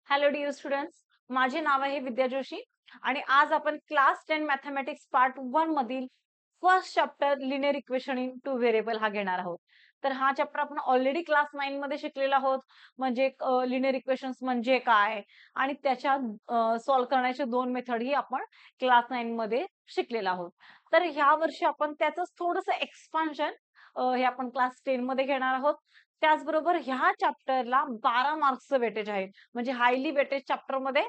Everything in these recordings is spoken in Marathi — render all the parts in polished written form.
हॅलो डिअर स्टुडंट्स, माझे नाव आहे विद्या जोशी आणि आज आपण क्लास 10 मॅथमॅटिक्स पार्ट 1 मधील first chapter linear equation in two variable हा घेणार आहोत. तर हा चॅप्टर आपण ऑलरेडी क्लास 9 मध्ये शिकलेला आहोत. म्हणजे लिनियर इक्वेशन्स म्हणजे काय आणि त्याच्या सॉल्व्ह करण्याचे दोन मेथड ही आपण क्लास 9 मध्ये शिकलेला आहोत. तर ह्या वर्षी आपण त्याचंच थोडंसं एक्सपान्शन हे आपण क्लास 10 मध्ये घेणार आहोत. त्याचबरोबर ह्या चॅप्टरला 12 मार्क्सचं वेटेज आहे. म्हणजे हायली वेटेज चॅप्टर मध्ये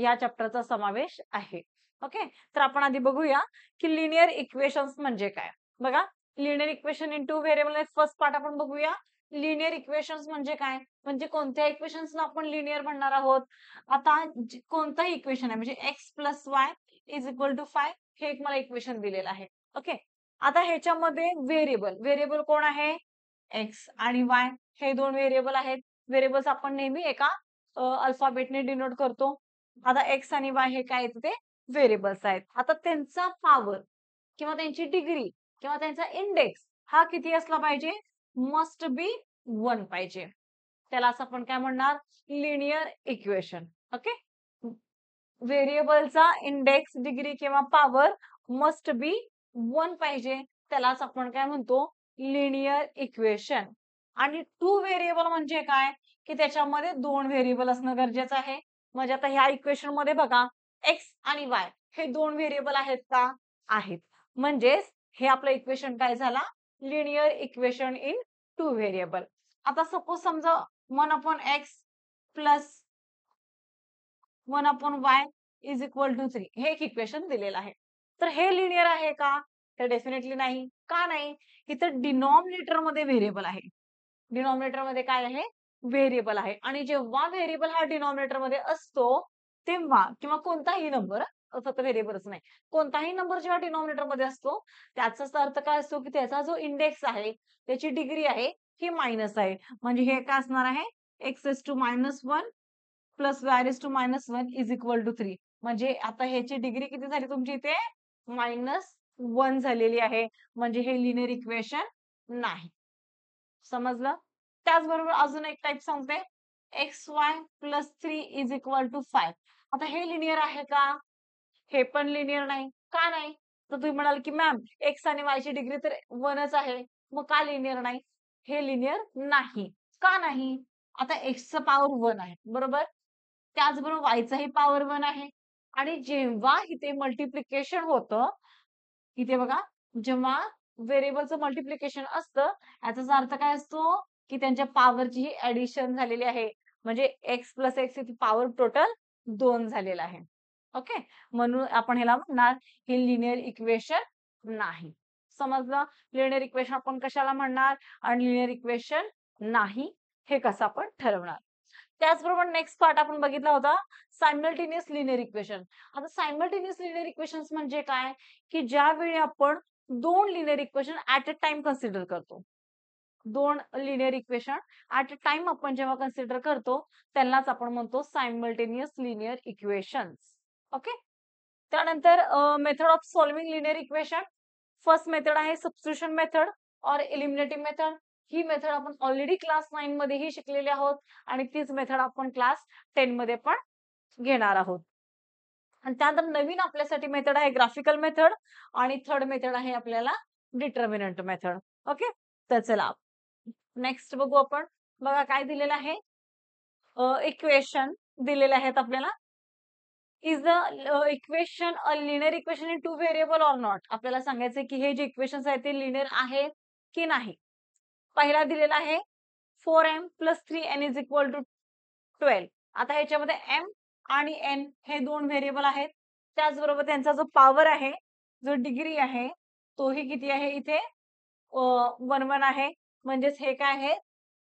या चॅप्टरचा समावेश आहे. ओके, तर आपण आधी बघूया की लिनियर इक्वेशन्स म्हणजे काय. बघा, linear equation in two variable first part आपण बघूया. लिनियर इक्वेशन्स म्हणजे काय, म्हणजे कोणत्या इक्वेशन्सला आपण लिनियर म्हणणार आहोत. आता कोणताही इक्वेशन आहे म्हणजे x plus y is equal to 5 हे एक मला इक्वेशन दिलेलं आहे. ओके, आता ह्याच्यामध्ये व्हेरिएबल व्हेरिएबल कोण आहे, एक्स आणि वाय हे दोन व्हेरिएबल आहेत. व्हेरिएबल्स आपण नेहमी एका अल्फाबेटने डिनोट करतो. आता एक्स आणि वाय हे काय आहेत, ते व्हेरिएबल्स आहेत. आता त्यांचा पॉवर किंवा त्यांची डिग्री किंवा त्यांचा इंडेक्स हा किती असला पाहिजे, मस्ट बी 1 पाहिजे. त्यालाच आपण काय म्हणणार, लिनियर इक्वेशन. ओके, व्हेरिएबलचा इंडेक्स, डिग्री किंवा पॉवर मस्ट बी 1 पाहिजे. त्यालाच आपण काय म्हणतो, लिनियर इक्वेशन. आणि टू व्हेरिएबल म्हणजे काय, की त्याच्यामध्ये दोन व्हेरिएबल असणं गरजेचं आहे. म्हणजे आता ह्या इक्वेशन मध्ये बघा, एक्स आणि वाय हे दोन व्हेरिएबल आहेत का, आहेत. म्हणजेच हे आपलं इक्वेशन काय झाला, linear equation in two variable. आता सपोज समजा 1/x plus 1/y is equal to 3 हे एक इक्वेशन दिलेलं आहे. तर हे लिनियर आहे का, तर डेफिनेटली नाही. का नाही, इथं डिनॉमिनेटर मध्ये व्हेरिएबल आहे. डिनॉमिनेटर मध्ये काय आहे, व्हेरिएबल आहे. आणि जेव्हा व्हेरिएबल हा डिनॉमिनेटर मध्ये असतो तेव्हा, किंवा कोणताही नंबर, फक्त व्हेरिएबलच नाही, कोणताही नंबर जेव्हा डिनॉमिनेटर मध्ये असतो त्याचाच अर्थ काय असतो, की त्याचा जो इंडेक्स आहे, त्याची डिग्री आहे ही मायनस आहे. म्हणजे हे काय असणार आहे, x is to -1 plus y is to -1 is equal to 3. म्हणजे आता ह्याची डिग्री किती झाली तुमची इथे, -1 झालेली आहे. म्हणजे हे लिनियर इक्वेशन नाही. समजलं. त्याचबरोबर अजून एक टाइप सांगते, x y plus 3 is equal to 5. आता हे लिनियर आहे का, हे पण लिनियर नाही. का नाही, तर तुम्ही म्हणाल की मॅम एक्स आणि वाय ची डिग्री तर 1च आहे, मग का लिनियर नाही. हे लिनियर नाही. का नाही, आता एक्सचं पॉवर 1 आहे बरोबर, त्याचबरोबर वायचाही पॉवर 1 आहे. आणि जेव्हा इथे मल्टिप्लिकेशन होतं, इथे बघा, जेव्हा व्हेरिएबलचं मल्टिप्लिकेशन असतं याचा अर्थ काय असतो, की त्यांच्या पॉवरची ही ऍडिशन झालेली आहे. म्हणजे एक्स प्लस एक्स इथे पॉवर टोटल 2 झालेला आहे. ओके, म्हणून आपण ह्याला म्हणणार हे लिनियर इक्वेशन नाही. समजलं. लिनियर इक्वेशन आपण कशाला म्हणणार आणि लिनियर इक्वेशन नाही हे कसं आपण ठरवणार. त्याचबरोबर नेक्स्ट पार्ट आपण बघितला होता, सायमल्टेनियस लिनियर इक्वेशन. आता सायमल्टेनियस लिनियर इक्वेशन्स म्हणजे काय, की ज्यावेळी आपण दोन linear equation at a time consider करतो. दोन linear equation at a time आपण जेव्हा कन्सिडर करतो त्यांनाच आपण म्हणतो सायमल्टेनियस लिनियर इक्वेशन्स. ओके, त्यानंतर method of solving linear equation. First method आहे सबस्टिट्यूशन मेथड और एलिमिनेटिंग मेथड. ही मेथड आपण ऑलरेडी क्लास 9 मध्येही शिकलेली आहोत आणि तीच मेथड आपण क्लास 10 मध्ये पण घेणार आहोत. आणि त्यानंतर नवीन आपल्यासाठी मेथड आहे ग्राफिकल मेथड आणि थर्ड मेथड आहे आपल्याला डिटर्मिनंट मेथड. ओके, तर चला नेक्स्ट बघू आपण. बघा काय दिलेलं आहे, इक्वेशन दिलेले आहेत आपल्याला. Is the equation a linear equation in two variable or not. आपल्याला सांगायचं की हे जे इक्वेशन्स आहेत ते लिनियर आहेत की नाही. पहिला दिलेला आहे 4m plus 3n is equal to 12. आता ह्याच्यामध्ये m आणि n हे दोन व्हेरिएबल आहेत. त्याचबरोबर त्यांचा जो पॉवर आहे, जो डिग्री आहे, तोही किती आहे इथे 1 आहे. म्हणजेच हे काय आहे,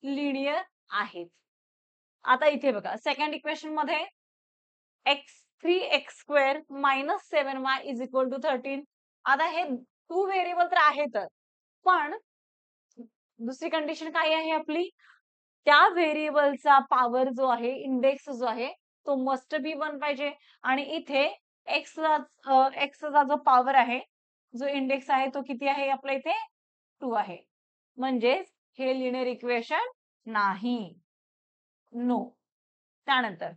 लिनियर आहेत. आता इथे बघा सेकंड इक्वेशन मध्ये x 3x² minus 7y is equal to 13. आता हे टू व्हेरिएबल तर आहेतच, पण दुसरी कंडिशन काय आहे आपली, त्या व्हेरिएबलचा पॉवर जो आहे, इंडेक्स जो आहे, तो मस्ट बी 1 पाहिजे. आणि इथे एक्सचा जो पॉवर आहे, जो इंडेक्स आहे, तो किती आहे आपल्या इथे 2 आहे. म्हणजेच हे लिनियर इक्वेशन नाही. नो. त्यानंतर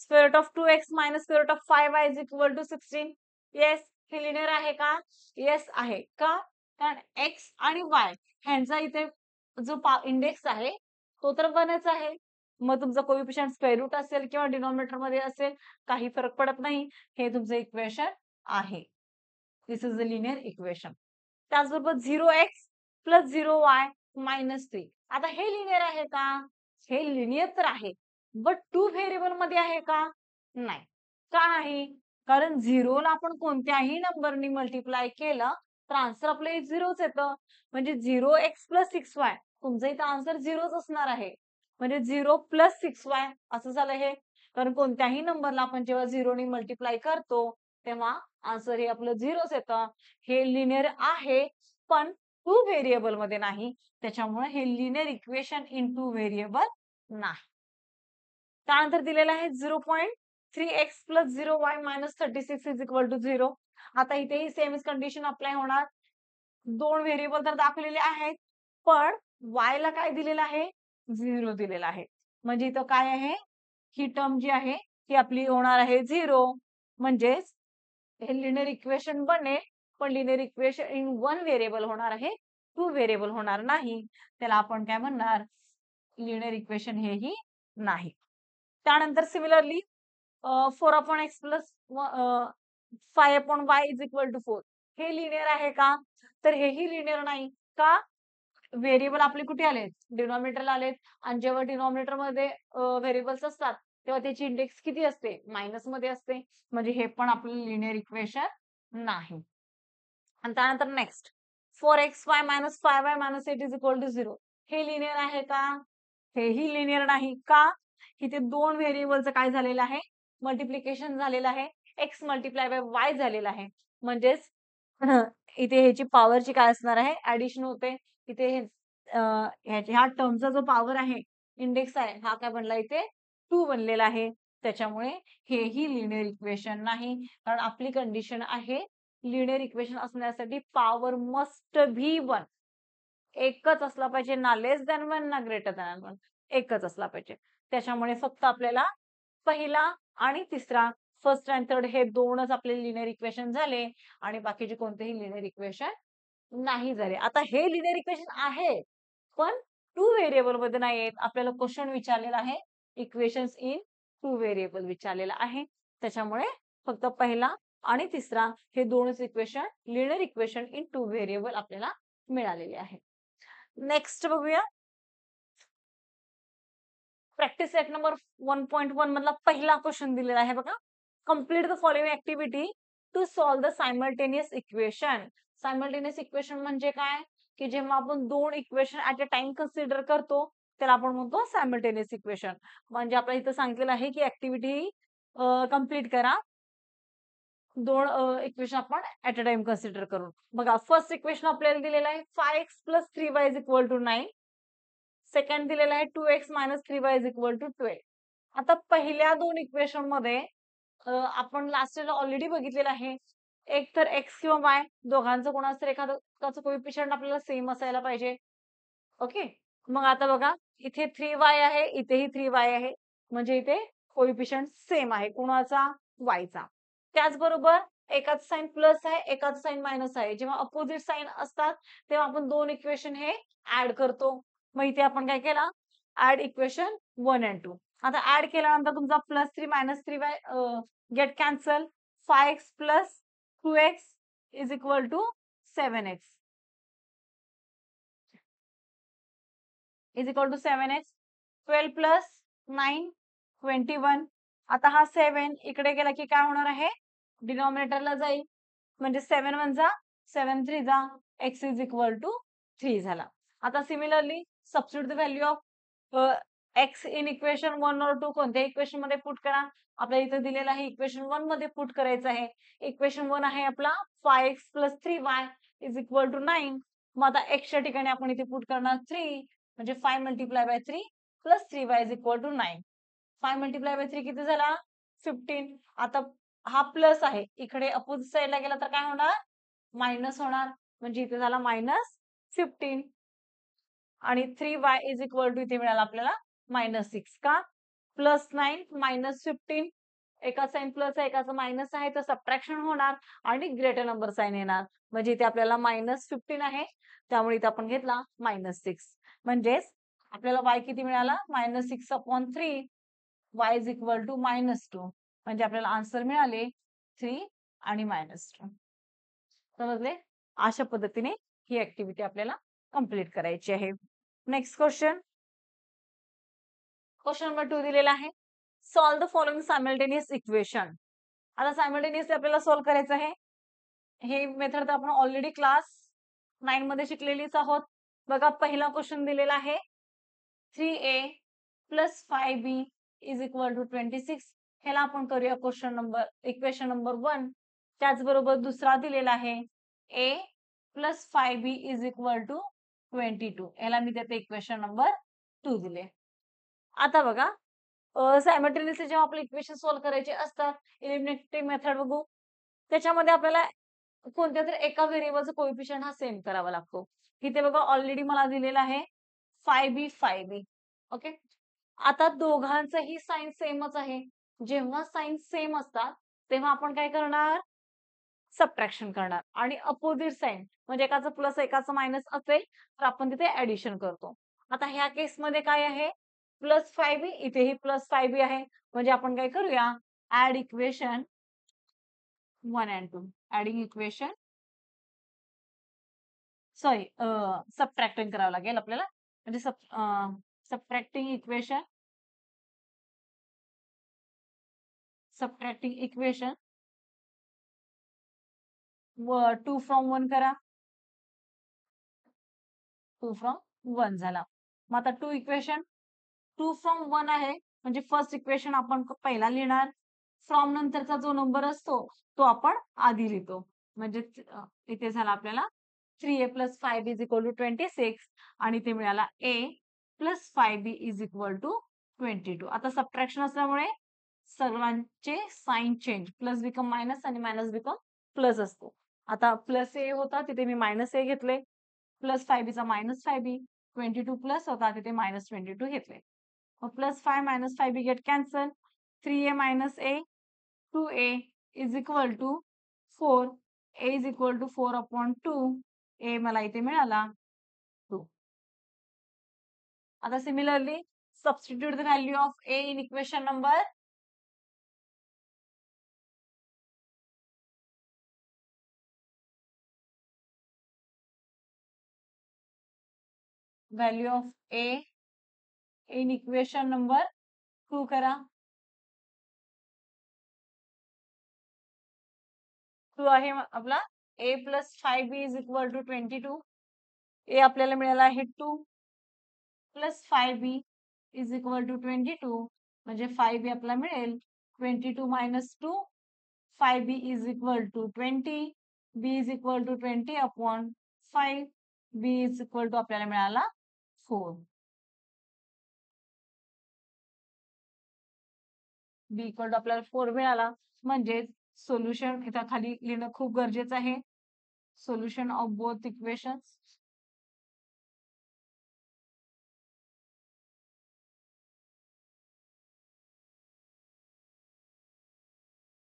square root of 2x minus square root of 5y is equal to 16. Yes, हे लिनियर आहे का? येस आहे. का? कारण x आणि y ह्यांचा इथे जो इंडेक्स आहे तो तर 1च आहे. मग तुमचा कोएफिशियंट स्क्वेअर रूट असेल किंवा डिनॉमिनेटर मध्ये असेल, काही फरक पडत नाही. हे तुमचं इक्वेशन आहे. दिस इज द लिनियर इक्वेशन. त्याचबरोबर 0x प्लस 0y मायनस 3. आता हे लिनियर आहे का? हे लिनियर तर आहे, बट 2 व्हेरिएबल मध्ये आहे का? नाही. का नाही? कारण 0 ला आपण कोणत्याही नंबरनी मल्टिप्लाय केलं तर आन्सर आपलं 0च येतं. म्हणजे 0x प्लस 6y, तुमचं इथं आन्सर 0च असणार आहे. म्हणजे 0 प्लस 6y असं झालं हे. कारण कोणत्याही नंबरला आपण जेव्हा 0 नी मल्टिप्लाय करतो तेव्हा आन्सर हे आपलं 0च येतं. हे लिनियर आहे, पण 2 व्हेरिएबल मध्ये नाही. त्याच्यामुळे हे लिनियर इक्वेशन इन 2 व्हेरिएबल नाही. त्यानंतर दिलेलं आहे 0.3x plus 0y minus 36 is equal to 0. आता इथेही सेमच कंडिशन अप्लाय होणार. 2 व्हेरिएबल तर दाखवलेले आहेत, पण y ला काय दिलेलं आहे? 0 दिलेला आहे. म्हणजे इथं काय आहे? ही टर्म जी आहे ती आपली होणार आहे 0. म्हणजेच हे लिनियर इक्वेशन बनेल, पण लिनियर इक्वेशन इन 1 व्हेरिएबल होणार आहे, 2 व्हेरिएबल होणार नाही. त्याला आपण काय म्हणणार? लिनियर इक्वेशन हेही नाही. त्यानंतर similarly 4/x plus 5/y is equal to 4. हे लिनियर आहे का? तर हेही लिनियर नाही. का? व्हेरिएबल आपले कुठे आलेत? डिनॉमिनेटरला आलेत. आणि जेव्हा डिनॉमिनेटर मध्ये व्हेरिएबल्स असतात तेव्हा त्याची इंडेक्स किती असते? मायनस मध्ये असते. म्हणजे हे पण आपलं लिनियर इक्वेशन नाही. आणि त्यानंतर next 4xy minus 5y minus 8 is equal to 0. हे लिनियर आहे का? हेही लिनियर नाही. का? इथे 2 व्हेरिएबलचं काय झालेलं आहे? मल्टिप्लिकेशन झालेलं आहे. x मल्टिप्लाय बाय y झालेलं आहे. म्हणजेच इथे ह्याची पॉवरची काय असणार आहे? ऍडिशन होते. इथे ह्या टर्मचा जो पॉवर आहे, इंडेक्स आहे, हा काय बनला इथे 2 बनलेला आहे. त्याच्यामुळे हेही लिनियर इक्वेशन नाही. कारण आपली कंडिशन आहे लिनियर इक्वेशन असण्यासाठी पॉवर मस्ट बी 1. एकच असला पाहिजे, ना लेस दॅन 1 ना ग्रेटर दॅन 1. एकच असला पाहिजे. त्याच्यामुळे फक्त आपल्याला पहिला आणि तिसरा, फर्स्ट आणि थर्ड हे 2च आपले लिनियर इक्वेशन झाले आणि बाकीचे कोणतेही लिनियर इक्वेशन नाही झाले. आता हे लिनियर इक्वेशन आहे, पण 2 व्हेरिएबल मध्ये नाही आहेत. आपल्याला क्वेश्चन विचारलेला आहे इक्वेशन्स इन 2 व्हेरिएबल विचारलेला आहे. त्याच्यामुळे फक्त पहिला आणि तिसरा हे 2च equation linear equation in 2 variable आपल्याला मिळालेले आहे. नेक्स्ट बघूया. प्रॅक्टिस सेट नंबर 1.1 मधला पहिला क्वेश्चन दिलेला आहे बघा. Complete the following activity to solve the simultaneous equation. Simultaneous equation म्हणजे काय? की जेव्हा आपण 2 equation at a time consider करतो त्याला आपण म्हणतो सायमल्टेनियस इक्वेशन. म्हणजे आपल्याला इथं सांगितलेलं आहे की ऍक्टिव्हिटी कंप्लीट करा. 2 इक्वेशन आपण ऍट अ टाइम कन्सिडर करून. बघा, फर्स्ट इक्वेशन आपल्याला दिलेलं आहे 5x plus 3y is equal to 9. Second दिलेला आहे 2x minus 3y is equal to 12. आता पहिल्या 2 इक्वेशन मध्ये आपण लास्ट इयरला ऑलरेडी बघितलेलं आहे. एक तर x किंवा y दोघांचं कोणाचं एखादं कोएफिशियंट आपल्याला सेम असायला पाहिजे. ओके. मग आता बघा, इथे 3y आहे, इथेही 3y आहे. म्हणजे इथे कोएफिशियंट सेम आहे. कोणाचा? y चा. त्याचबरोबर एकाच साइन प्लस आहे, एकाच साइन मायनस आहे. जेव्हा अपोजिट साइन असतात तेव्हा आपण 2 इक्वेशन हे ऍड करतो. मग इथे आपण काय केला? Add equation 1 and 2. आता ऍड केल्यानंतर तुमचा +3 -3y get cancel. 5x plus 2x is equal to 7x is equal to 7x. 12 plus 9 21. आता हा 7 इकडे गेला की काय होणार आहे? डिनॉमिनेटरला जाईल. म्हणजे 7 1 जा 7 3 जा x इज इक्वल टू 3 झाला. आता similarly substitute the value of x in equation 1 और 2 कोणत्या इक्वेशन मध्ये पुट करा. आपल्याला इथे दिलेलं आहे इक्वेशन 1 मध्ये पुट करायचं आहे. इक्वेशन 1 आहे आपला 5x plus 3y is equal to 9. मग आता x च्या ठिकाणी आपण इथे पुट करणार 3. म्हणजे 5 multiply by 3 plus 3y is equal to 9. 5 multiply by 3 किती झाला? 15. आता हा प्लस आहे, इकडे अपोजिट साइडला गेला तर काय होणार? मायनस होणार. म्हणजे इथे झाला -15 आणि 3y इज इक्वल टू इथे मिळाला आपल्याला -6. का? +9 -15 एका साइन प्लस आहे एकाचं मायनस आहे तर सबट्रॅक्शन होणार आणि ग्रेटर नंबर साइन येणार. म्हणजे इथे आपल्याला -15 आहे त्यामुळे इथे आपण घेतला -6 म्हणजेच आपल्याला y किती मिळाला -6/3 y इज इक्वल टू -2 म्हणजे आपल्याला आन्सर मिळाले 3 आणि -2. समजले? अशा पद्धतीने ही ऍक्टिव्हिटी आपल्याला कंप्लीट करायची आहे. नेक्स्ट क्वेश्चन नंबर 2 दिलेला आहे. Solve the following simultaneous equation. आता सायमल्टेनियसली आपल्याला सॉल्व करायचं आहे. हे मेथड तर आपण ऑलरेडी क्लास 9 मध्ये शिकलेलीच आहोत. बघा पहिला क्वेश्चन दिलेला आहे 3a + 5b is equal to 26. ह्याला आपण करूया इक्वेशन नंबर 1. त्याचबरोबर दुसरा दिलेला आहे a + 5b is equal to 22. ह्याला मी त्याचे इक्वेशन नंबर 2 दिले. आता बघा सायमल्टेनियसली जेव्हा आपले इक्वेशन सॉल्व करायचे असतात एलिमिनेटिंग मेथड बघू. त्याच्यामध्ये आपल्याला कोणत्या तरी एका व्हेरिएबलचा कोएफिशियंट हा सेम करावा लागतो. इथे बघा ऑलरेडी मला दिलेला आहे 5b. ओके. आता दोघांचंही साइन सेमच आहे. जेव्हा साइन सेम असतात तेव्हा आपण काय करणार सबट्रॅक्शन करणार आणि अपोजिट साइन म्हणजे एकाचं प्लस एकाचं मायनस असेल तर आपण तिथे ऍडिशन करतो. आता ह्या केसमध्ये काय आहे +5b इथेही +5b आहे म्हणजे आपण काय करूया add equation 1 and 2 adding equation sorry subtracting करावं लागेल आपल्याला म्हणजे सबट्रॅक्टिंग इक्वेशन 2 from 1 करा 2 from 1 झाला. मग आता 2 from 1 आहे म्हणजे फर्स्ट इक्वेशन आपण पहिला लिहिणार. फ्रॉम नंतरचा जो नंबर असतो तो आपण आधी लिहितो. म्हणजे इथे झाला आपल्याला 3a + 5b is equal to 26 आणि इथे मिळाला a + 5b is equal to 22. आता सबट्रॅक्शन असल्यामुळे सर्वांचे sign change plus become minus आणि मायनस बिकम प्लस असतो. आता प्लस a होता तिथे मी -a घेतले +5b चा -5b 22 प्लस होता तिथे -22 घेतले. +5 - 5b get cancel 3a - a 2a is equal to 4 a is equal to 4/2 a मला इथे मिळाला 2. आता similarly substitute the value of a in equation number value of a in equation number 2 करा. 2 आहे आपला a + 5b is equal to 22. a आपल्याला मिळाला आहे 2 + 5b इज इक्वल टू 22 म्हणजे 5b आपल्याला मिळेल 22 - 2 5b is equal to 20 b is equal to 20/5 b is equal to आपल्याला मिळाला 4. b इक्वल टू आपल्याला 4 मिळाला म्हणजे सोल्युशन इथं खाली लिहिणं खूप गरजेचं आहे. Solution of both equations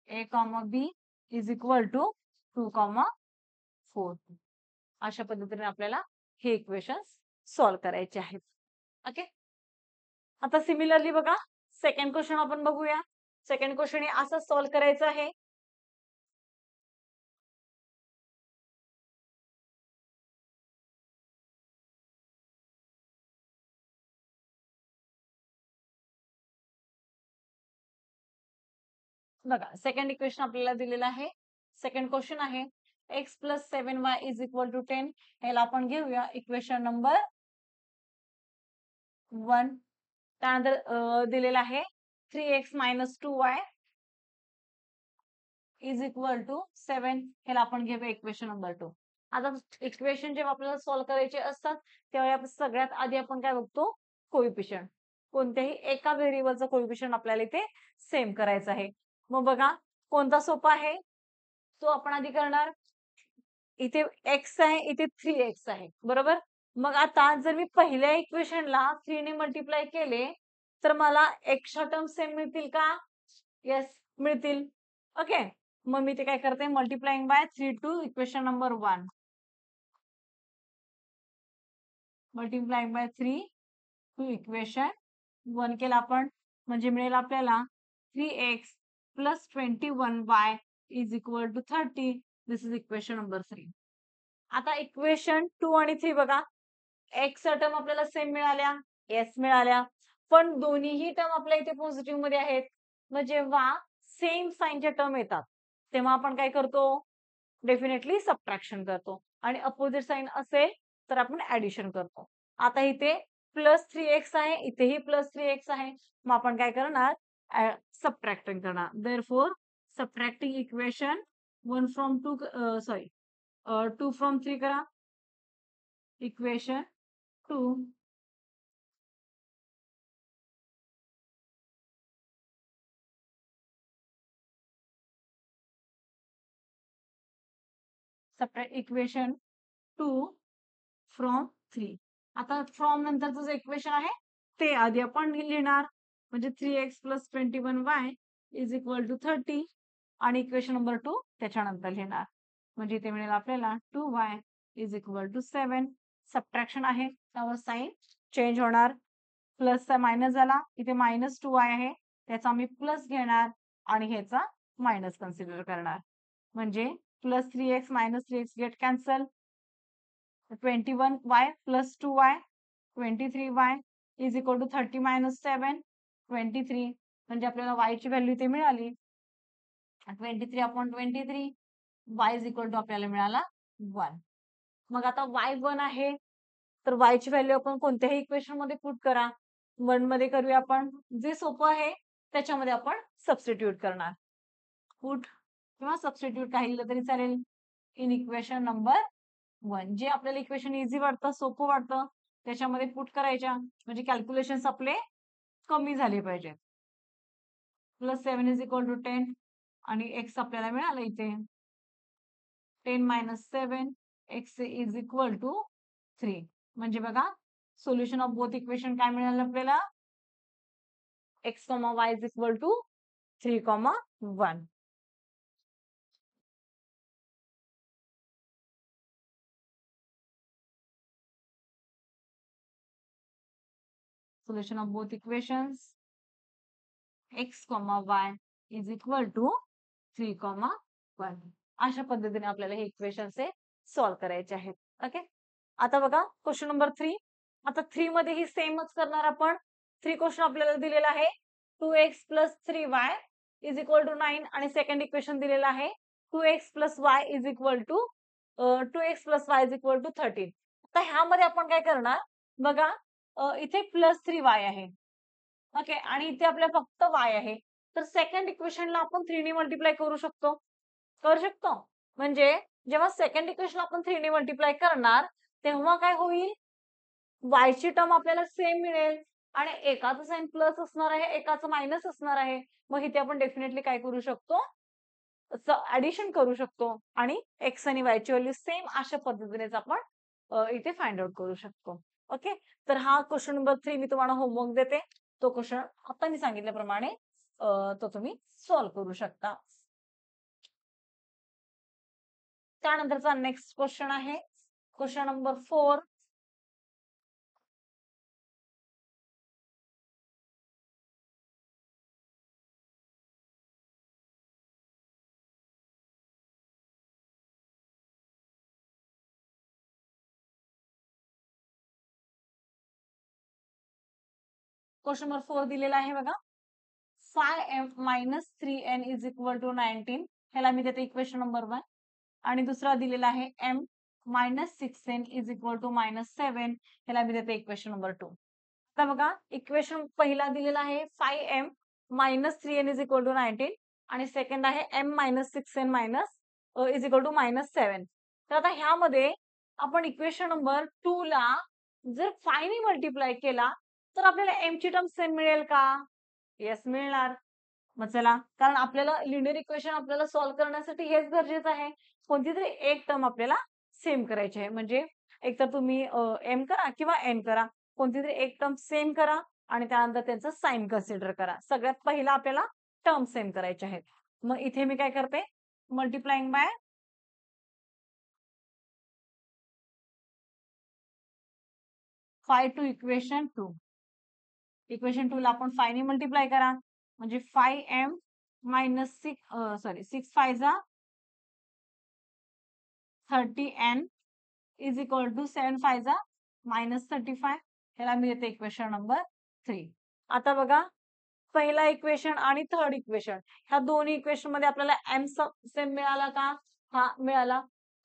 a, b is equal to 2, 4. अशा पद्धतीने आपल्याला हे इक्वेशन्स सॉल्व करायचे आहेत. ओके. आता सिमिलरली बघा सेकंड क्वेश्चन आपण बघूया. सेकंड क्वेश्चन असं सॉल्व करायचं आहे. बघा सेकंड इक्वेशन आपल्याला दिलेलं आहे. सेकंड क्वेश्चन आहे x + 7y is equal to 10. ह्याला आपण घेऊया इक्वेशन नंबर 1. त्यानंतर दिलेला आहे 3x - 2y is equal to 7. ह्याला आपण घेऊया इक्वेशन नंबर 2. आता इक्वेशन जेव्हा आपल्याला सॉल्व करायचे असतात तेव्हा सगळ्यात आधी आपण काय बघतो कोइफिशियंट. कोणत्याही एका व्हेरिएबलचा कोइफिशियंट आपल्याला इथे सेम करायचा आहे. मग बघा कोणता सोपा आहे तो आपण आधी करणार. इथे x आहे इथे 3x आहे बरोबर. मग आता जर मी पहिल्या इक्वेशनला 3 ने मल्टिप्लाय केले तर मला एक्स्ट्रा टर्म सेम मिळतील का? येस, मिळतील. ओके. मग मी ते काय करते, multiplying by 3 to equation number 1. Multiplying by 3 to equation 1 केलं आपण, म्हणजे मिळेल आपल्याला 3x plus 21y is equal to 30. This is equation number 3. आता इक्वेशन 2 आणि 3 बघा. एक्स टर्म आपल्याला सेम मिळाल्या, येस मिळाल्या, पण दोन्हीही टर्म आपल्या इथे पॉझिटिव्ह मध्ये आहेत. मग जेव्हा सेम साइनच्या टर्म येतात तेव्हा आपण काय करतो, डेफिनेटली सबट्रॅक्शन करतो, आणि अपोजिट साइन असेल तर आपण ऍडिशन करतो. आता इथे प्लस 3x आहे, इथेही प्लस 3x आहे, मग आपण काय करणार, सबट्रॅक्टिंग करणार. Therefore subtracting equation 1 from 2, sorry 2 from 3 करा. Equation 2 subtract equation 2 from 3. आता फ्रॉम नंतरचं जे इक्वेशन आहे ते आधी आपण लिहिणार, म्हणजे 3x plus 21y is equal to 30, आणि इक्वेशन नंबर 2 त्याच्यानंतर लिहिणार, म्हणजे इथे मिळेल आपल्याला 2y is equal to 7. Subtraction आहे त्यावर साइन चेंज होणार, प्लसचा मायनस झाला, इथे मायनस 2y आहे, त्याचा मी प्लस घेणार आणि ह्याचा मायनस कन्सिडर करणार, म्हणजे plus 3x minus 3x get cancel. 21y plus 2y 23y is equal to 30 minus 7 23, म्हणजे आपल्याला y ची व्हॅल्यू इथे मिळाली 23/23. y इज इक्वल टू आपल्याला मिळाला 1. मग आता y1 आहे, तर y ची व्हॅल्यू आपण कोणत्याही इक्वेशन मध्ये पुट करा. 1 मध्ये करूया आपण, जे सोपं आहे त्याच्यामध्ये आपण सबस्टिट्यूट करणार. पुट किंवा सबस्टिट्यूट काही लिहिलं तरी चालेल. इन इक्वेशन नंबर 1 जे आपल्याला इक्वेशन इझी वाटतं, सोपं वाटतं, त्याच्यामध्ये पुट करायच्या, म्हणजे कॅल्क्युलेशन्स आपले कमी झाले पाहिजेत. प्लस 7 इज इक्वल टू 10, आणि एक्स आपल्याला मिळालं इथे 10 minus 7 x is equal to 3. म्हणजे बघा, सोल्युशन ऑफ बोथ इक्वेशन काय मिळालं आपल्याला, x comma y is equal to 3,1. Solution of both equations, x, y is equal to 3,1. अशा पद्धतीने आपल्याला हे इक्वेशन्स सॉल्व्ह करायचे आहेत. ओके. आता बघा क्वेश्चन नंबर 3. आता 3 मध्ये ही सेमच करणार आपण. 3 क्वेश्चन आपल्याला दिलेला आहे 2x plus 3y is equal to 9, आणि सेकंड इक्वेशन दिलेलं आहे 2x plus y is equal to 2x plus y is equal to 13. आता ह्यामध्ये आपण काय करणार बघा, इथे प्लस 3y आहे, ओके, आणि इथे आपल्या फक्त y आहे, तर सेकंड इक्वेशनला आपण 3 ने मल्टिप्लाय करू शकतो. म्हणजे जेव्हा सेकंड इक्वेशन आपण 3 ने मल्टिप्लाय करणार तेव्हा काय होईल, y ची टर्म आपल्याला सेम मिळेल, आणि एकाचं साइन प्लस असणार आहे, एकाचं मायनस असणार आहे. मग इथे आपण डेफिनेटली काय करू शकतो, ऍडिशन करू शकतो, आणि x आणि y ची व्हॅल्यू सेम अशा पद्धतीनेच आपण इथे फाइंड आउट करू शकतो. ओके. तर हा क्वेश्चन नंबर 3 मी तुम्हाला होमवर्क देते. तो क्वेश्चन आता मी सांगितल्याप्रमाणे तो तुम्ही सॉल्व्ह करू शकता. त्यानंतरचा नेक्स्ट क्वेश्चन आहे क्वेश्चन नंबर 4. क्वेश्चन नंबर 4 दिलेला आहे बघा, 5m minus 3n is equal to 19. ह्याला मी देते इक्वेशन नंबर 1, आणि दुसरा दिलेला आहे m minus 6n is equal to minus 7. ह्याला मी देते इक्वेशन नंबर 2. आता बघा, इक्वेशन पहिला दिलेला आहे 5m minus 3n is equal to 19, आणि सेकंड आहे m minus 6n minus is equal to minus 7. तर आता ह्यामध्ये आपण इक्वेशन नंबर 2 ला जर 5 ने मल्टिप्लाय केला तर आपल्याला m ची टर्म सेम मिळेल का? येस, मिळणार. मग चला, कारण आपल्याला लिनियर इक्वेशन आपल्याला सॉल्व्ह करण्यासाठी हेच गरजेचं आहे, कोणती तरी एक टर्म आपल्याला सेम करायची आहे. म्हणजे एक तर तुम्ही m करा किंवा n करा, कोणती तरी एक टर्म सेम करा, आणि त्यानंतर त्यांचं साइन कन्सिडर करा. सगळ्यात पहिला आपल्याला टर्म सेम करायचे आहेत. मग इथे मी काय करते, multiplying by 5 to equation 2. Equation 2 ला आपण 5 ने मल्टिप्लाय करा म्हणजे 5m मायनस 6 5 जा 30n इज इक्वल टू 7 5 जा मायनस 35. ह्याला मी देते इक्वेशन नंबर 3. आता बघा, पहिला इक्वेशन आणि थर्ड इक्वेशन ह्या दोन्ही इक्वेशन मध्ये आपल्याला m सेम मिळाला का? हा मिळाला.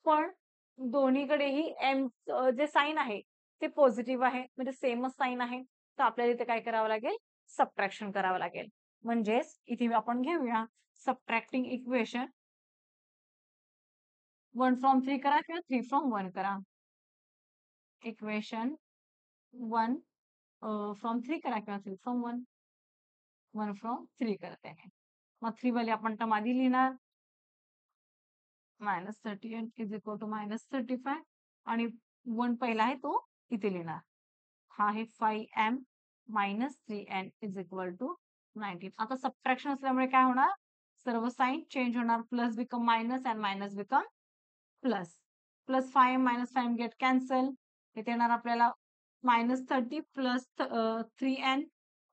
पण दोन्हीकडेही m जे साइन आहे ते पॉझिटिव्ह आहे, म्हणजे सेमच साइन आहे. तर आपल्याला इथे काय करावं लागेल, सबट्रॅक्शन करावं लागेल. म्हणजेच इथे आपण घेऊया सबट्रॅक्टिंग इक्वेशन 1 फ्रॉम 3 करा किंवा 3 फ्रॉम 1 करा. इक्वेशन 1 फ्रॉम 3 करा किंवा 3 फ्रॉम 1. 1 फ्रॉम 3 करते आहे. मग 3 वाली आपण टर्म आधी लिहिणार -30n इज इक्वल टू -35 आणि 1 पहिला आहे तो इथे लिहिणार. हा आहे 5m minus 3n is equal to 19. आता सबट्रॅक्शन असल्यामुळे काय होणार, सर्व साइन चेंज होणार. Plus become minus and minus become plus. Plus 5m minus 5m get cancel. इथे येणार आपल्याला -30 plus 3n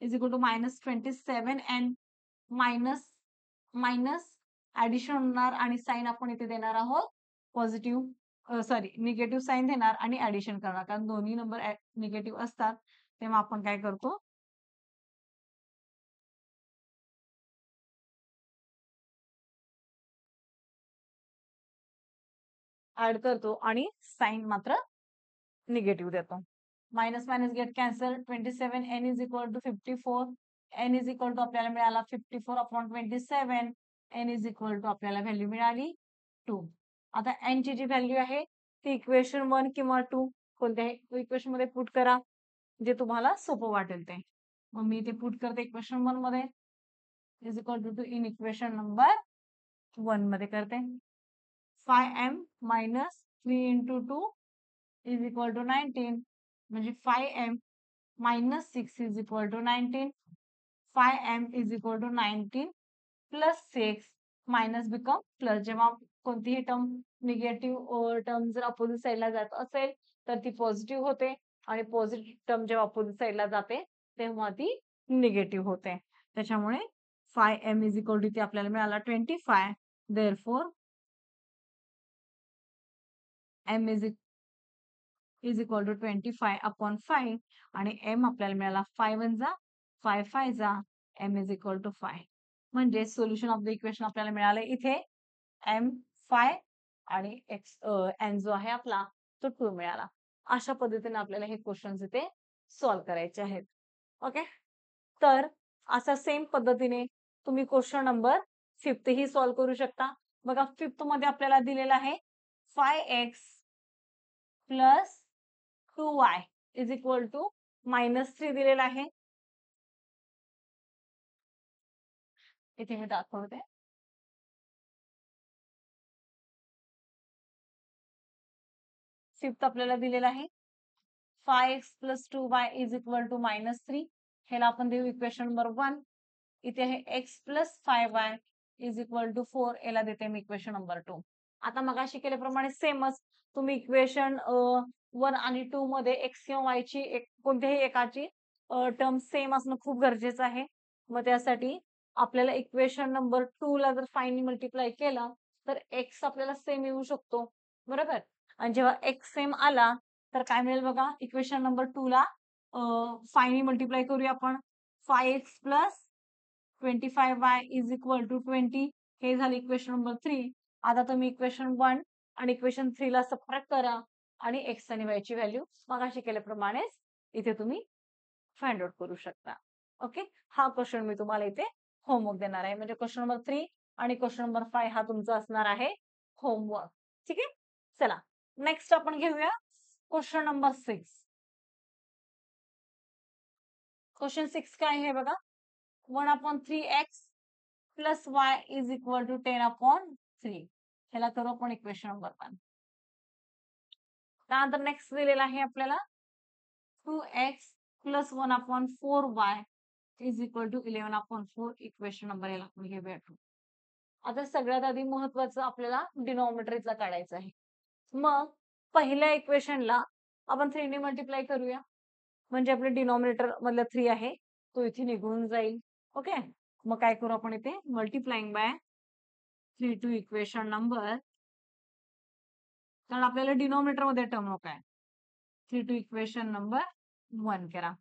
is equal to -27n minus minus addition होणार आणि साइन आपण इथे देणार आहोत पॉझिटिव्ह निगेटिव्ह साइन देणार आणि ऍडिशन करणार, कारण दोन्ही नंबर निगेटिव्ह असतात. तेव्हा आपण काय करतो, ऍड करतो आणि साइन मात्र निगेटिव्ह देतो. Minus minus get cancel. 27n is equal to 54. n is equal to आपल्याला मिळाला 54 upon 27. n is equal to आपल्याला व्हॅल्यू मिळाली 2. आता n ची जी व्हॅल्यू आहे ती इक्वेशन 1 किंवा 2 कोणत्याही इक्वेशन मध्ये पुट करा, जे तुम्हाला सोपं वाटेल ते. मग मी इथे पुट करते इक्वेशन 1 मध्ये is equal to in equation number 1 मध्ये करते 5m minus 3 into 2 is equal to 19. म्हणजे 5m minus 6 is equal to 19. 5m is equal to 19 plus 6 minus become plus. जेव्हा कोणतीही टर्म निगेटिव्ह टर्म जर अपोजिट साईडला जात असेल तर ती पॉझिटिव्ह होते आणि पॉझिटिव्ह टर्म जेव्हा अपोजिट साईडला जाते तेव्हा ती निगेटिव्ह होते. त्याच्यामुळे 5m इज इक्वल टू आपल्याला मिळाला 25. Therefore m is equal to 25 upon 5 आणि m आपल्याला मिळाला 5 1 जा 5 5 जा m इज इक्वल टू 5. म्हणजे सोल्युशन ऑफ द इक्वेशन आपल्याला मिळालं इथे m 5 आणि n जो आहे आपला तो 2 मिळाला. अशा पद्धतीने आपल्याला हे क्वेश्चन इथे सॉल्व्ह करायचे आहेत. ओके, तर असा सेम पद्धतीने तुम्ही क्वेश्चन नंबर 5 ही सॉल्व्ह करू शकता. बघा 5 मध्ये आपल्याला दिलेला आहे 5x plus 2y is equal to -3 दिलेला आहे. इथे मी दाखवते. फिफ्थ आपल्याला दिलेला आहे 5x plus 2y is equal to -3. ह्याला आपण देऊ इक्वेशन नंबर 1. इथे आहे x plus 5y is equal to 4. याला देते मी इक्वेशन नंबर 2. आता मगाशी केल्याप्रमाणे सेमच तुम्ही इक्वेशन 1 आणि 2 मध्ये x किंवा y ची कोणत्याही एकाची टर्म सेम असणं खूप गरजेचं आहे. मग त्यासाठी आपल्याला इक्वेशन नंबर 2 ला जर 5 ने मल्टिप्लाय केला तर x आपल्याला सेम येऊ शकतो, बरोबर. आणि जेव्हा x सेम आला तर काय मिळेल बघा, इक्वेशन नंबर 2 ला 5 ने मल्टिप्लाय करूया आपण. 5x plus 25y is equal to 20. हे झालं इक्वेशन नंबर 3. आता तुम्ही इक्वेशन 1 आणि इक्वेशन 3 ला सबट्रॅक्ट करा आणि x आणि y ची व्हॅल्यू मगाशी केल्याप्रमाणेच इथे तुम्ही फाइंड आउट करू शकता. ओके, हा क्वेश्चन मी तुम्हाला इथे होमवर्क देणार आहे. म्हणजे क्वेश्चन नंबर 3 आणि क्वेश्चन नंबर 5 हा तुमचा असणार आहे होमवर्क. ठीक आहे, चला नेक्स्ट आपण घेऊया क्वेश्चन नंबर 6. क्वेश्चन 6 काय आहे बघा, 1 upon 3x plus y is equal to 10 upon 3. ह्याला करू आपण इक्वेशन नंबर 1. त्यानंतर नेक्स्ट दिलेला आहे आपल्याला 2x plus 1/4y is equal to 11/4 equation number याला आपण घेऊया 2. आता सगळ्यात आधी महत्वाचं आपल्याला डिनॉमिनेटर इथला काढायचा आहे. मग पहिल्या इक्वेशनला आपण 3 ने मल्टिप्लाय करूया. म्हणजे आपले डिनॉमिनेटर मधला 3 आहे तो इथे निघून जाईल. ओके. मग काय करू आपण इथे multiplying by 3 to equation number, कारण आपल्याला डिनॉमिनेटर मध्ये टर्म नको आहे. 3 टू इक्वेशन नंबर 1 करा.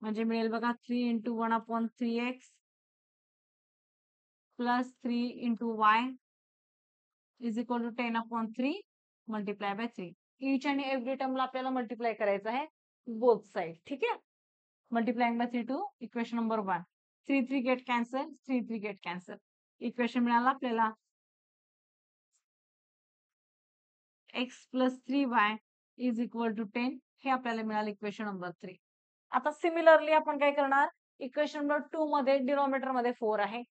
म्हणजे मिळेल बघा 3 × 1/3x plus 3 × y is equal to 10/3 multiply by 3. Each आणि एव्हरी टर्मला आपल्याला मल्टिप्लाय करायचं आहे बोथ साइड. ठीक आहे. Multiplying by 3 to equation number 1. 3 3 get cancel, 3 3 get cancel. Equation मिळाला आपल्याला x plus 3y is equal to 10. हे आपल्याला मिळालं इक्वेशन नंबर 3. आता सिमिलरली आपण काय करणार, इक्वेशन नंबर 2 मध्ये डिनॉमिनेटर मध्ये 4 आहे.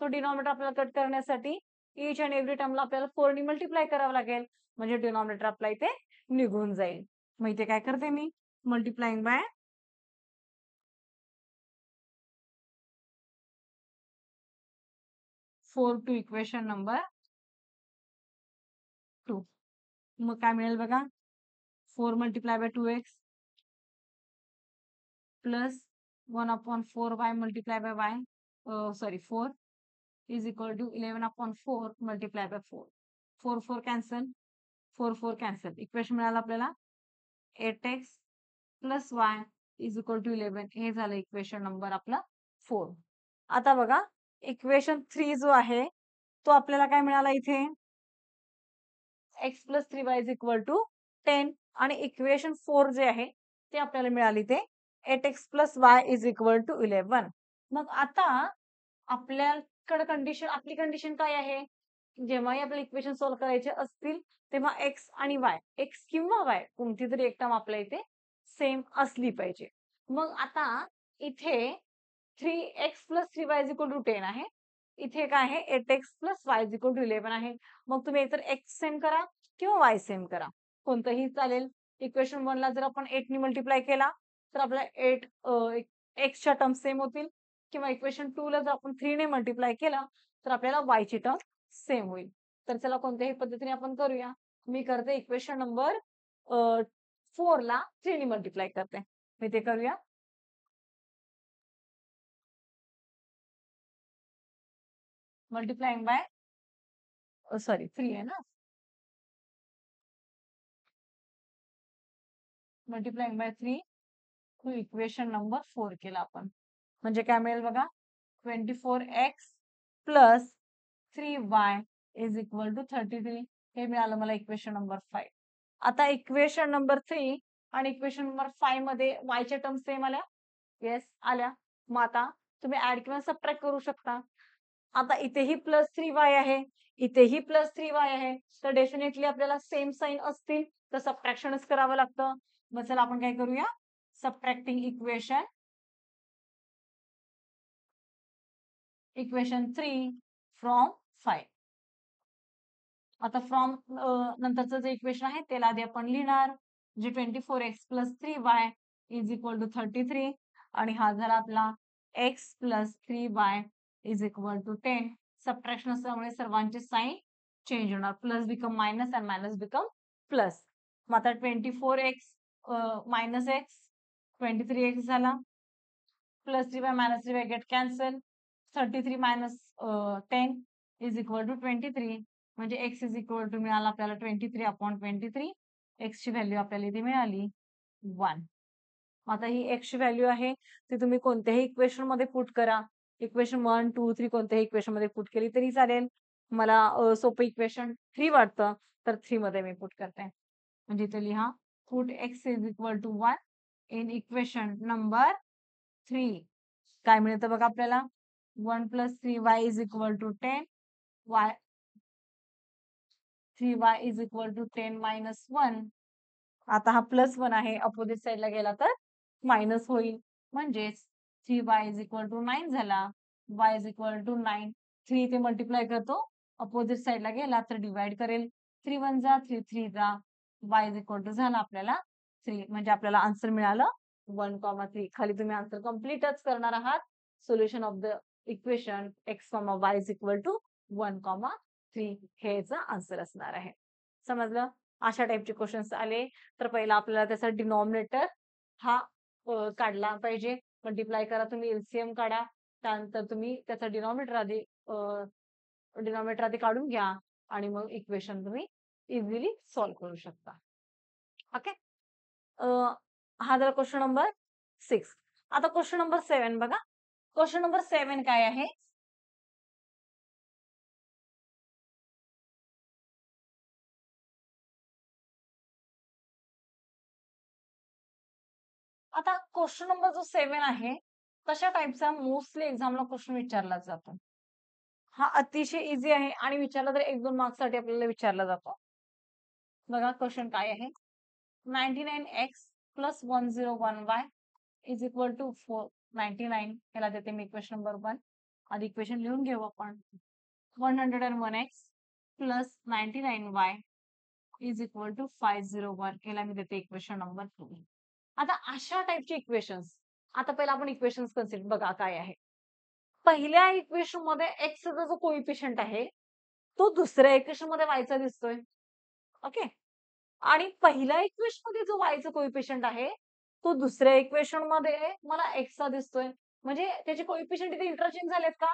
तो डिनॉमिनेटर आपल्याला कट करण्यासाठी इच आणि एव्हरी टर्मला आपल्याला 4 ने मल्टिप्लाय करावं लागेल. म्हणजे डिनॉमिनेटर आपला इथे निघून जाईल. मग इथे काय करते मी multiplying by 4 to equation number 2. मग काय मिळेल बघा 4 multiply by 2x plus 1/4y multiply by y, sorry 4 is equal to 11/4 multiply by 4. 4 4 cancel, 4 4 cancel. Equation मिळालं आपल्याला 8x plus y is equal to 11. हे झालं इक्वेशन नंबर आपला 4. आता बघा इक्वेशन 3 जो आहे तो आपल्याला काय मिळाला इथे x plus 3y is equal to 10. आणि इक्वेशन 4 जे आहे ते आपल्याला मिळाली ते 8x plus y is equal to 11. मग आता आपल्याकडे कंडिशन, आपली कंडिशन काय आहे, जेव्हाही आपल्याला इक्वेशन सॉल्व्ह करायचे असतील तेव्हा x आणि y, x किंवा y कोणती तरी एक टर्म आपल्या इथे सेम असली पाहिजे. मग आता इथे 3x plus 3y is equal to 10 आहे. इथे काय आहे 8x plus y is equal to 11 आहे. मग तुम्ही एकतर x सेम करा किंवा y सेम करा, कोणतंही चालेल. इक्वेशन 1 ला जर आपण 8 ने मल्टिप्लाय केला तर आपल्याला 8 x च्या टर्म सेम होतील, किंवा इक्वेशन 2 ला जर आपण 3 ने मल्टिप्लाय केला तर आपल्याला y ची टर्म सेम होईल. तर चला कोणत्याही पद्धतीने आपण करूया. मी करते इक्वेशन नंबर 4 ला 3 ने मल्टिप्लाय करते. मी ते करूया. मल्टिप्लाइंग बाय सॉरी 3 आहे ना, multiplying by 3 to equation number 4 केला आपण. म्हणजे काय मिळेल बघा 24x plus 3y is equal to 33. हे मिळालं मला इक्वेशन नंबर 5. आता इक्वेशन नंबर 3 आणि इक्वेशन नंबर 5 मध्ये y च्या टर्म सेम आल्या. येस आल्या. मग आता तुम्ही ऍड किंवा सबट्रॅक्ट करू शकता. आता इथेही प्लस 3y आहे, इथेही प्लस 3y आहे, तर डेफिनेटली आपल्याला सेम साइन असतील तर सबट्रॅक्शनच करावं लागतं. मग चला आपण काय करूया सबट्रॅक्टिंग इक्वेशन 3 फ्रॉम 5. आता फ्रॉम नंतरचं जे इक्वेशन आहे त्याला आधी आपण लिहिणार, जे 24x plus 3y is equal to 33. आणि हा झाला आपला x plus 3y is equal to 10. Subtraction असल्यामुळे सर्वांचे साइन चेंज होणार, plus become minus and minus become plus. मग आता 24x मायनस x 23x झाला, plus 3y minus 3y get cancel, 33 minus 10 is equal to 23. म्हणजे x इज इक्वल टू मिळाला आपल्याला 23/23. x ची व्हॅल्यू आपल्याला इथे मिळाली 1. आता ही x ची व्हॅल्यू आहे ती तुम्ही कोणत्याही इक्वेशन मध्ये पुट करा. इक्वेशन 1 2 3 कोणत्याही इक्वेशन मध्ये पुट केली तरी चालेल. मला सोपं इक्वेशन 3 वाटतं तर 3 मध्ये मी पुट करते. म्हणजे इथे लिहा put x is equal to 1 in equation number 3. काय मिळतं बघा आपल्याला 1 plus 3y is equal to 10. 3y is equal to 10 minus 1. आता हा प्लस 1 आहे, अपोजिट साइडला गेला तर मायनस होईल. म्हणजेच 3y इज इक्वल टू 9 झाला. y is equal to 9. 3 इथे मल्टिप्लाय करतो, अपोजिट साइडला गेला तर डिवाइड करेल. 3 1 जा 3 3 जा, y इज इक्वल टू झाला आपल्याला 3. म्हणजे आपल्याला आन्सर मिळालं 1,3. खाली तुम्ही आन्सर कम्प्लीटच करणार आहात. Solution of the equation x, y is equal to 1,3 हे याचं आन्सर असणार आहे. समजलं? अशा टाइपचे क्वेश्चन्स आले तर पहिला आपल्याला त्याचा डिनॉमिनेटर हा काढला पाहिजे. मल्टिप्लाय करा, तुम्ही एलसीएम काढा. त्यानंतर तुम्ही त्याचा डिनॉमिनेटर आधी काढून घ्या आणि मग इक्वेशन तुम्ही इझिली सॉल्व्ह करू शकता. ओके. हा झाला क्वेश्चन नंबर 6. आता क्वेश्चन नंबर 7 बघा. क्वेश्चन नंबर 7 काय आहे? आता क्वेश्चन नंबर जो 7 आहे तशा टाइपचा मोस्टली एक्झामला क्वेश्चन विचारला जातो. हा अतिशय इझी आहे आणि विचारला तर 1-2 मार्क्स साठी आपल्याला विचारला जातो. बघा क्वेश्चन काय आहे? 99x plus 101y is equal to 499. याला देते मी इक्वेशन नंबर 1. आधी इक्वेशन लिहून घेऊ आपण. 101x plus 99y is equal to 501. याला मी देते इक्वेशन नंबर 2. आता अशा टाइपचे इक्वेशन्स, आता पहिला आपण इक्वेशन्स कन्सिडर बघा काय आहे. पहिल्या इक्वेशन मध्ये x चा जो कोइफिशियंट आहे तो दुसऱ्या इक्वेशन मध्ये y चा दिसतोय. ओके. आणि पहिल्या इक्वेशन मध्ये जो y चा कोइफिशियंट आहे तो दुसऱ्या इक्वेशन मध्ये मला x चा दिसतोय. म्हणजे त्याचे कोइफिशियंट इथे इंटरचेंज झालेत का?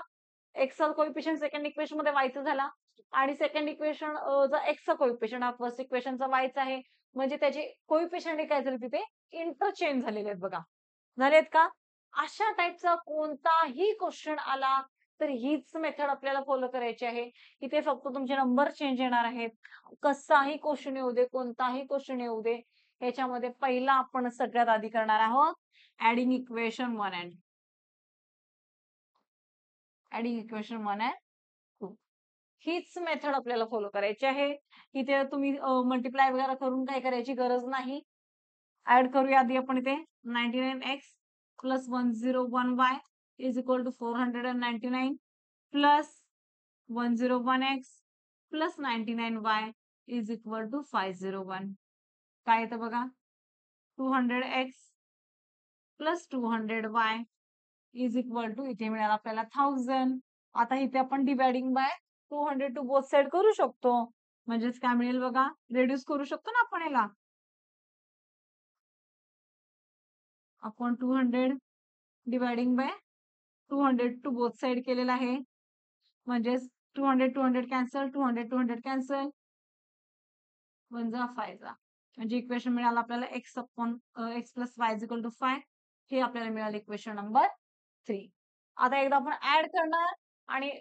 x चा कोइफिशियंट सेकंड इक्वेशन मध्ये y चा झाला आणि सेकंड इक्वेशन चा x चा कोइफिशियंट हा फर्स्ट इक्वेशनचा y चा आहे. म्हणजे त्याचे कोइफिशियंट काय झाले तिथे इंटरचेंज झालेले आहेत बघा. झालेत का? अशा टाइपचा कोणताही क्वेश्चन आला तर हीच मेथड आपल्याला फॉलो करायची आहे. इथे फक्त तुमचे नंबर चेंज येणार आहेत. कसाही क्वेश्चन येऊ दे, कोणताही क्वेश्चन येऊ दे, ह्याच्यामध्ये पहिला आपण सगळ्यात आधी करणार आहोत adding equation 1 and adding equation 1 and 2. हीच मेथड आपल्याला फॉलो करायची आहे. इथे तुम्ही मल्टिप्लाय वगैरे करून काय करायची गरज नाही. ऍड करूया आधी आपण इथे 99x plus 101y is equal to 499 plus 101x plus 99y is equal to 501. काय येतं बघा? 200x plus 200y is equal to इथे मिळाला आपल्याला 1000. आता इथे आपण dividing by 200 to both side करू शकतो. म्हणजेच काय मिळेल बघा? रेड्यूस करू शकतो ना आपण याला. आपण 200 dividing by 200 to both side केलेला आहे. म्हणजेच 200 कॅन्सल, 200 कॅन्सल, 1 जा 5 जा. म्हणजे इक्वेशन मिळालं आपल्याला x upon x plus y is equal to 5. हे आपल्याला मिळालं इक्वेशन नंबर 3. आता एकदा आपण ऍड करणार आणि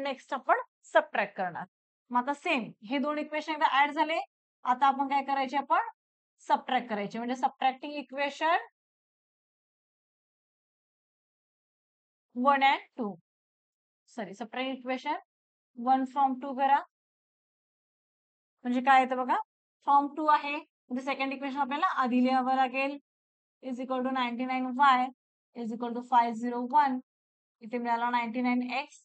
नेक्स्ट आपण सबट्रॅक्ट करणार. मग आता सेम हे दोन इक्वेशन एकदा ऍड झाले. आता आपण काय करायचे? आपण सबट्रॅक्ट करायचे. म्हणजे subtracting equation 1 and 2. Sorry, subtract equation 1 from 2 करा. म्हणजे काय येतं बघा? फ्रॉम 2 आहे. म्हणजे सेकंड इक्वेशन आपल्याला आधी लिहावं लागेल. Is equal to 99y is equal to 501. इथे मिळाला 99x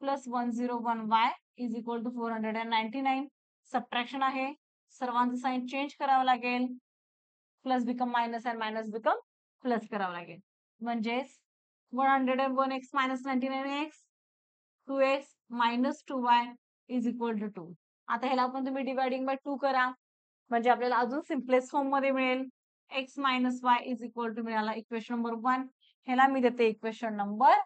plus 101y is equal to 499. Subtraction आहे. सर्वांचं साइन चेंज करावं लागेल. प्लस बिकम मायनस आणि मायनस बिकम प्लस करावं लागेल. म्हणजेच 101x minus 99x 2x minus 2y is equal to 2. आता ह्याला पण तुम्ही डिवायडिंग बाय 2 करा. म्हणजे आपल्याला अजून सिम्पलेस्ट फॉर्म मध्ये मिळेल. x minus y is equal to मिळाला इक्वेशन नंबर 1. ह्याला मी देते equation number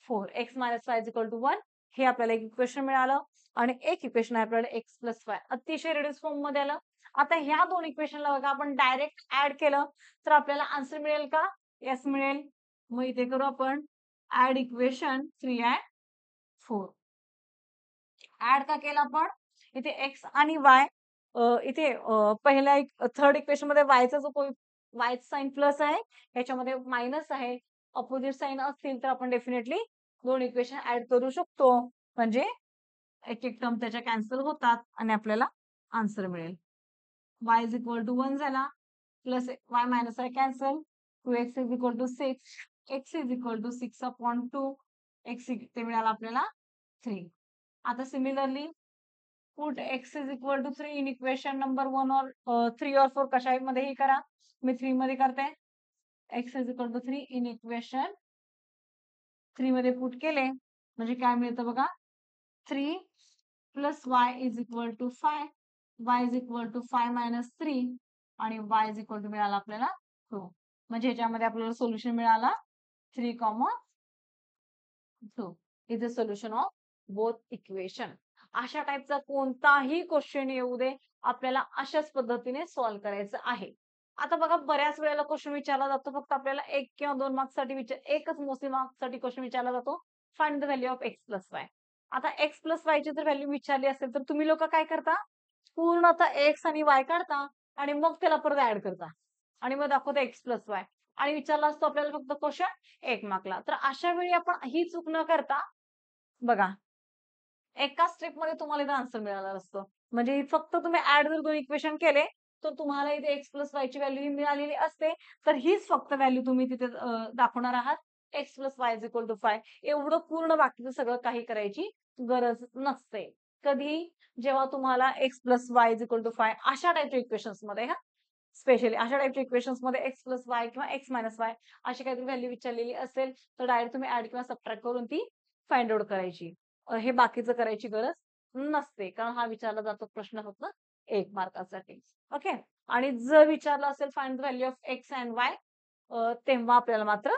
4. x minus y is equal to 1. हे आपल्याला एक इक्वेशन मिळालं आणि एक इक्वेशन आहे आपल्याला x प्लस y. अतिशय रिड्यूस फॉर्म मध्ये आलं. आता ह्या दोन इक्वेशनला बघा आपण डायरेक्ट ऍड केलं तर आपल्याला आन्सर मिळेल का? येस मिळेल. मग इथे करू आपण ऍड इक्वेशन 3 अँड 4. ऍड का केला आपण? इथे x आणि y इथे पहिल्या थर्ड इक्वेशन मध्ये वायचा जो कोई वायचा साइन प्लस आहे ह्याच्यामध्ये मायनस आहे. अपोजिट साइन असतील तर आपण डेफिनेटली दोन इक्वेशन ऍड करू शकतो. म्हणजे एक एक टर्म त्याच्या कॅन्सल होतात आणि आपल्याला आन्सर मिळेल. y इज इक्वल टू 1 झाला plus y minus y cancel 2x is equal to 6. x is equal to 6 upon 2. x ते मिळाला आपल्याला 3. आता similarly put x is equal to 3 in equation number 1 और 3 और 4 कशामध्येही करा. मी 3 मध्ये करते. x is equal to 3 in equation 3 मध्ये पुट केले म्हणजे काय मिळतं बघा 3 plus y is equal to 5 y is equal to 5 minus 3 आणि y इज इक्वल टू मिळाला आपल्याला 2 म्हणजे ह्याच्यामध्ये आपल्याला सोल्युशन मिळाला 3, 2 is the solution of both equation. अशा टाईपचा कोणताही क्वेश्चन येऊ दे आपल्याला अशाच पद्धतीने सॉल्व्ह करायचं आहे. आता बघा बऱ्याच वेळेला क्वेश्चन विचारला जातो फक्त आपल्याला 1 किंवा 2 मार्क्ससाठी एकच मोस्टली मार्क्ससाठी क्वेश्चन विचारला जातो find the value of x plus Y. आता x प्लस वाय ची जर व्हॅल्यू विचारली असेल तर तुम्ही लोक काय करता पूर्ण आता x आणि y काढता आणि मग त्याला परत ऍड करता आणि मग दाखवता x प्लस वाय आणि विचारला असतो आपल्याला फक्त क्वेश्चन 1 मार्कला. तर अशा वेळी आपण ही चूक न करता बघा एका स्टेप मध्ये तुम्हाला इथे आन्सर मिळालं असतं. म्हणजे फक्त तुम्ही ऍड जर 2 इक्वेशन केले तर तुम्हाला इथे x प्लस वाय ची व्हॅल्यू मिळालेली असते. तर हीच फक्त व्हॅल्यू तुम्ही तिथे दाखवणार आहात x plus y is equal to 5. एवढं पूर्ण बाकीचं सगळं काही करायची गरज नसते. कधी जेव्हा तुम्हाला x plus y is equal to 5 अशा टाईपच्या इक्वेशन्स मध्ये हा स्पेशली अशा टाईपच्या इक्वेशन्स मध्ये x प्लस वाय किंवा x मायनस वाय अशी काहीतरी व्हॅल्यू विचारलेली असेल तर डायरेक्ट तुम्ही ऍड किंवा सबट्रॅक्ट करून ती फाइंड आउट करायची. हे बाकीचं करायची गरज नसते कारण हा विचारला जातो प्रश्न फक्त 1 मार्कासाठी. ओके आणि जर विचारलं असेल find the value of x and Y तेव्हा आपल्याला मात्र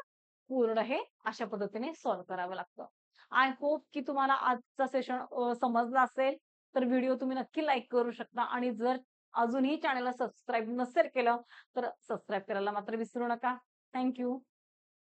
पूर्ण हे अशा पद्धतीने सॉल्व्ह करावं लागतं. आय होप की तुम्हाला आजचा सेशन समजला असेल तर व्हिडिओ तुम्ही नक्की लाईक करू शकता आणि जर अजूनही चॅनलला सबस्क्राईब नसेल केलं तर सबस्क्राईब करायला मात्र विसरू नका. Thank you.